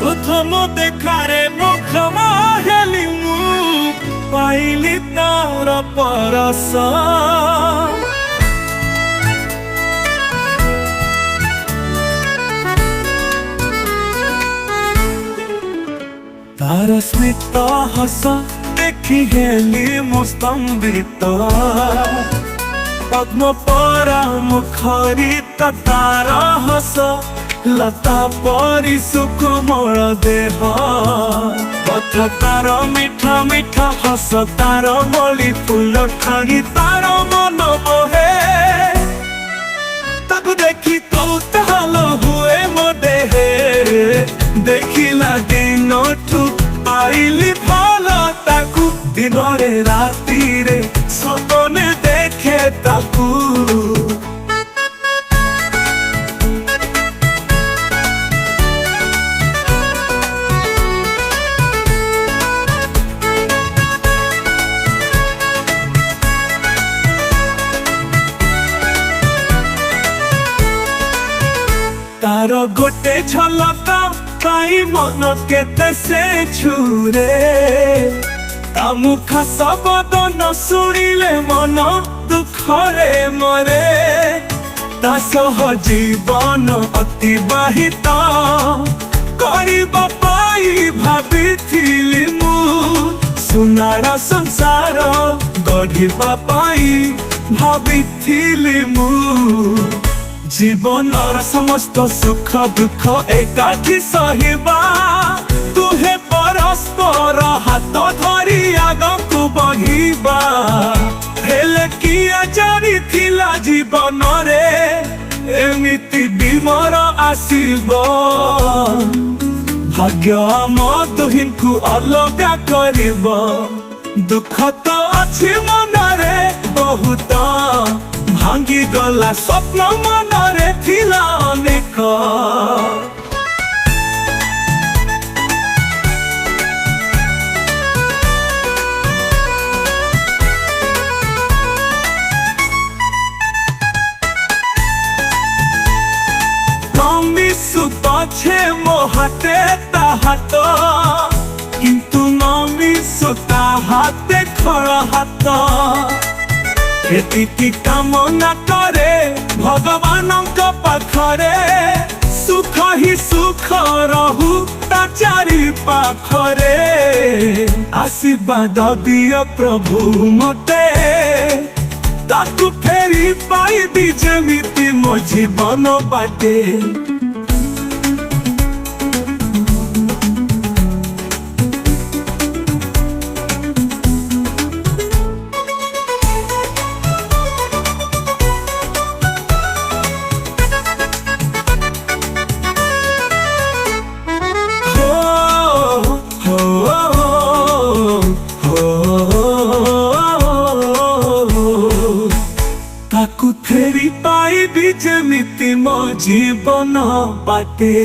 प्रथम देखारे मुख हेली मु पाइली तार परस तार स्मित हस देखी हेली मु स्तंभित पद्म परा मुखरी तार हस लता परी सुकुमल देह कथा तार मीठा मीठा हस तार मली फूल ठाई तार मन मोहे ताकू देखी कौतूहल हुए मो देहे देखिला दिन ठू आइली भल ताकू दिन रे राती रे सपने देखे ताकू तार गोटे झलक पाई मन केते से छुरे ता मुख सबदन शुणिले मन दुखरे मरे ता सह जीवन अतिबाहित करिबा पाई भाबिथिली मु सुनार संसार गढ़िबा पाई भाबिथिली मु जीवन समस्त सुख दुख एकाठी सहिबा तुहे परस्पर हाथ धरी आगकु बहिबा हेले किया जानी थिला जीवन रे एमिति विमर आसीब भाग्य आम दुहिं को अलगा करिब दुख तो अछि मन रे बहुत भांगी गला स्वप्न मन रे थिला अनेक नमिसु पछे मो हाते ता हाथ किंतु नमिसु ता हाते खड़ हाथ एति कामना करे भगवान पाखरे सुख ही सुख रहु ता चारि पाखरे आशीर्वाद दिय प्रभु मते ताकू फेरी पाइबी जेमिति मो जीवन बाटे ताकू फेरी पाइबी जेमिति मो जीवन बाटे।